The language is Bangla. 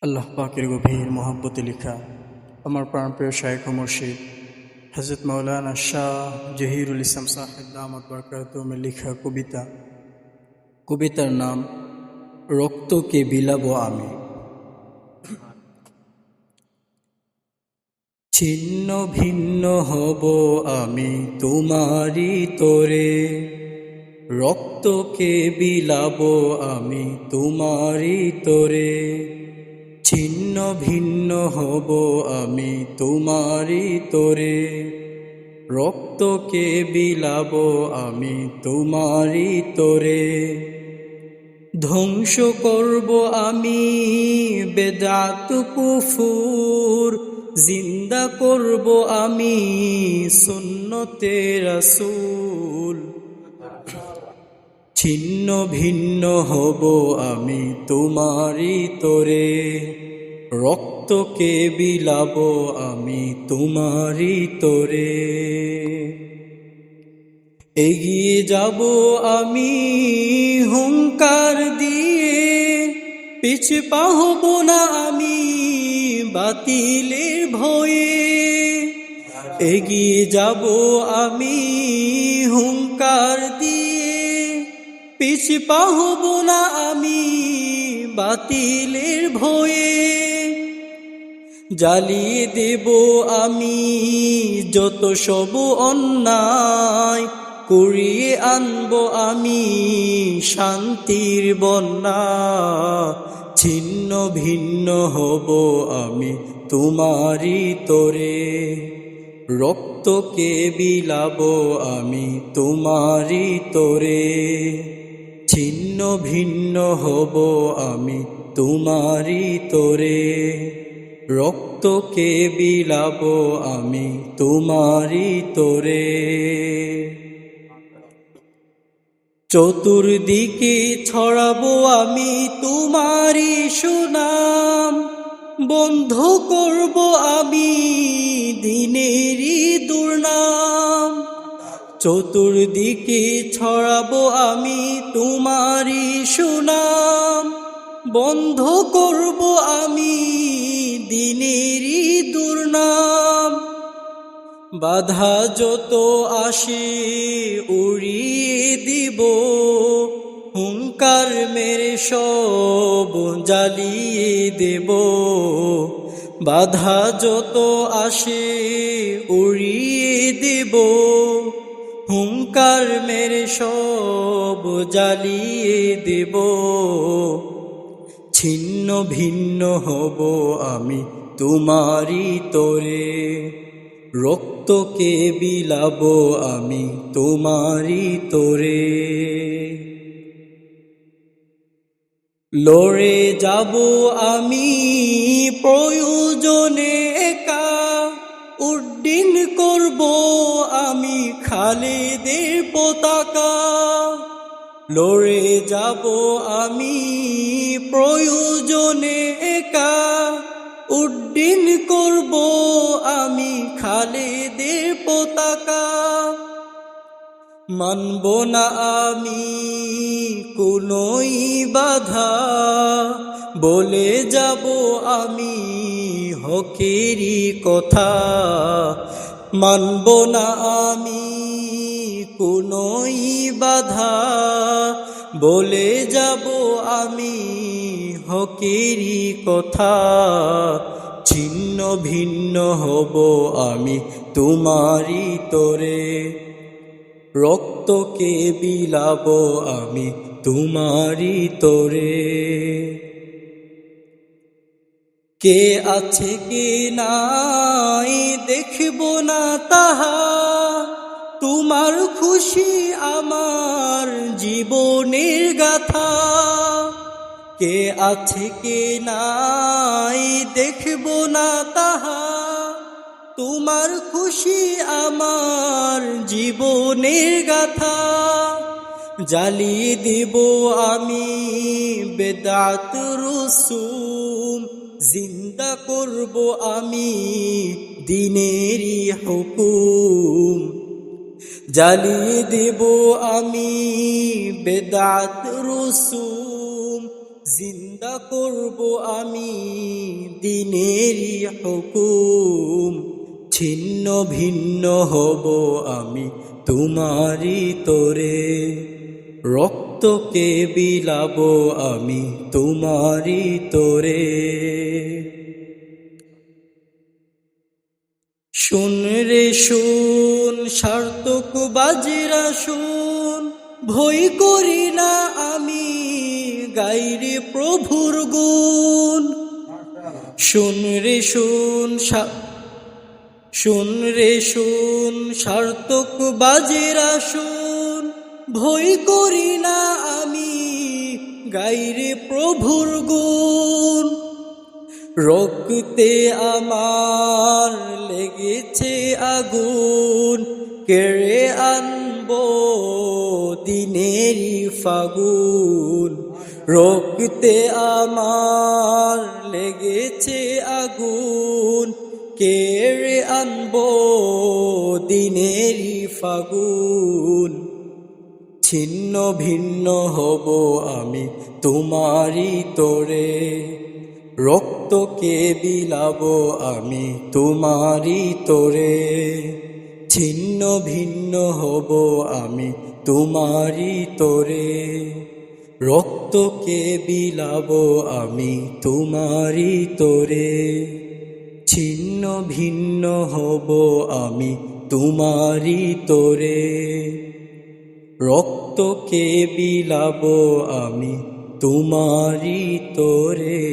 আল্লাহ পাকের গভীর মহব্বতে লিখা আমার প্রাণপ্রিয় শায়েখ ও মুর্শিদ হযরত মাওলানা শাহ জহিরুল ইসলাম সাহেব দামাত বরকাতুহুমের লিখা কবিতার নাম রক্তকে বিলাবো আমি। ছিন্ন ভিন্ন হব আমি তোমারই তোরে, রক্তকে বিলাবো আমি তোমারই তোরে। ছিন্ন ভিন্ন হব আমি তোমারই তোরে, রক্তকে বিলাবো আমি তোমারই তোরে। ধ্বংস করব আমি বেদাত কুফুর, জিন্দা করব আমি সুন্নতে রাসূল। ছিন্ন ভিন্ন হব আমি তোমারই তোরে, রক্তকে বিলাবো আমি তোমারই তোরে। এগিয়ে যাব আমি হুঙ্কার দিয়ে, পিছে পা হব না আমি বাতিলের ভয়ে। এগিয়ে যাব আমি হুঙ্কার দিয়ে, পিছে পা হব না আমি বাতিলের ভয়ে। জ্বালিয়ে দেব আমি যত সব অন্যায়, কুড়িয়ে আনব আমি শান্তির বন্যা। ছিন্ন ভিন্ন হব আমি তোমারই তোরে, রক্তকে বিলাবো আমি তোমারই তোরে। ছিন্ন ভিন্ন হব আমি তোমারই তোরে, রক্তকে বিলাবো আমি তোমারই তোরে। চতুর্দিকে ছড়াবো আমি তোমারই সুনাম, বন্ধ করব আমি দিনেরই দুর্নাম। চতুর্দিকে ছড়াবো আমি তোমারই সুনাম, বন্ধ করব আমি দিনেরই দুর্নাম। বাধা যত আসে উড়িয়ে দিব, হুঙ্কার মেরে সব জ্বালিয়ে দেব। বাধা যত আসে উড়িয়ে দেব, হুঙ্কার মেরে সব জ্বালিয়ে দেব। ছিন্ন ভিন্ন হব আমি তোমারই তোরে, রক্তকে বিলাবো আমি তোমারই তোরে। লড়ে যাব আমি প্রয়োজনে একা, উড্ডীন করব আমি খালেদের পতাকা। লড়ে যাব আমি প্রয়োজনে একা, উড্ডীন করব আমি খালেদের পতাকা। মানব না আমি কোনোই বাধা, বলে যাব আমি হকেরই কথা। মানব না আমি কোনোই বাধা, বলে যাব আমি হকেরই কথা। ছিন্ন ভিন্ন হব আমি তোমারই তোরে, রক্তকে বিলাবো আমি তোমারই তোরে। কে আছে কে নাই দেখব না তাহা, তোমার খুশি আমার জীবনের গাথা। কে আছে কে নাই দেখব না তাহা, তোমার খুশি আমার জীবনের গাথা। জ্বালিয়ে দেব আমি বেদাত রসুম, জিন্দা করব আমি দিনেরই হুকুম। জ্বালিয়ে দেব আমি বেদাত রসুম, জিন্দা করব আমি দিনেরই হুকুম, ছিন্ন ভিন্ন হব আমি তোমারই তোরে, রক্তকে বিলাবো আমি তোমারই তোরে। শুন রে শুন সার্থক বাজেরা শুন, ভয় করি না আমি গাইরে প্রভুর গুণ। শুন রে শুন শুন রে শুন সার্থক বাজেরা শুন, ভয় করি না আমি গাইরে প্রভুর গুণ। রক্তে আমার লেগেছে আগুন, কেড়ে আনবো দিনেরই ফাগুন। রক্তে আমার লেগেছে আগুন, কেড়ে আনবো দিনেরই ফাগুন। ছিন্ন ভিন্ন হব আমি তোমারই তোরে, রক্তকে বিলাবো আমি তোমারই তোরে। ছিন্ন ভিন্ন হব আমি তোমারই তোরে, রক্তকে বিলাবো আমি তোমারই তোরে। ছিন্ন ভিন্ন হব আমি তোমারই তোরে, রক্তকে বিলাবো আমি তোমারই তোরে।